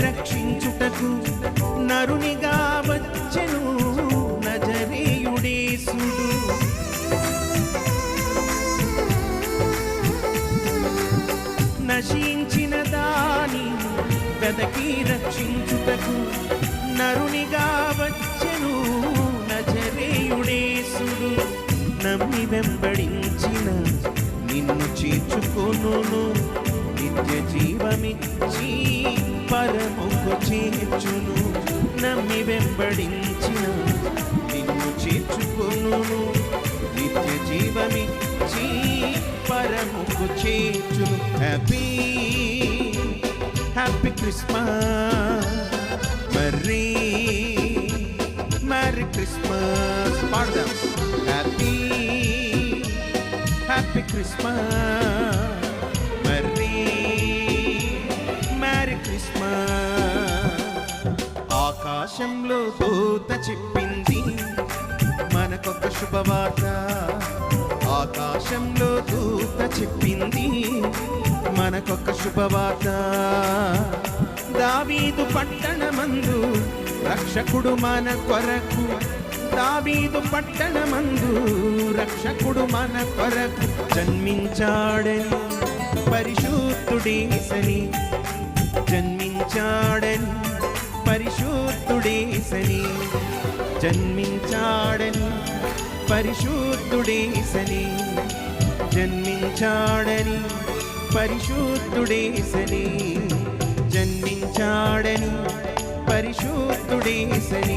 రక్షించుటకు నరునిగా వచ్చెను నజరేయుడేసుడు. నశించిన దాని వెదకి రక్షించుటకు నరునిగా వచ్చెను నజరేయుడేసుడు. నమ్మి వెంబడించిన నిన్ను చేర్చుకొనును, నిత్య జీవమిచ్చి పరముకు చేర్చును. నమ్మి వెంబడించిన నిన్ను చేర్చుకొనును, నిత్య జీవమిచ్చి పరముకు చేర్చును. Happy happy Christmas, merry merry Christmas పాడదాం. Happy happy Christmas, merry merry Christmas. ఆకాశంలో దూత చెప్పింది మనకొక శుభవార్త. ఆకాశంలో దూత చెప్పింది మనకొక శుభవార్త. దావీదు పట్టణమందు రక్షకుడు మన కొరకు, దావీదు పట్టణమందు రక్షకుడు మన కొరకు జన్మించాడని పరిశుద్ధుడేసని, జన్మించాడని పరిశుద్ధుడేసని, జన్మించాడని పరిశుద్ధుడేసని, జన్మించాడని పరిశుద్ధుడేసని, జన్మించాడని పరిశుద్ధుడేసని.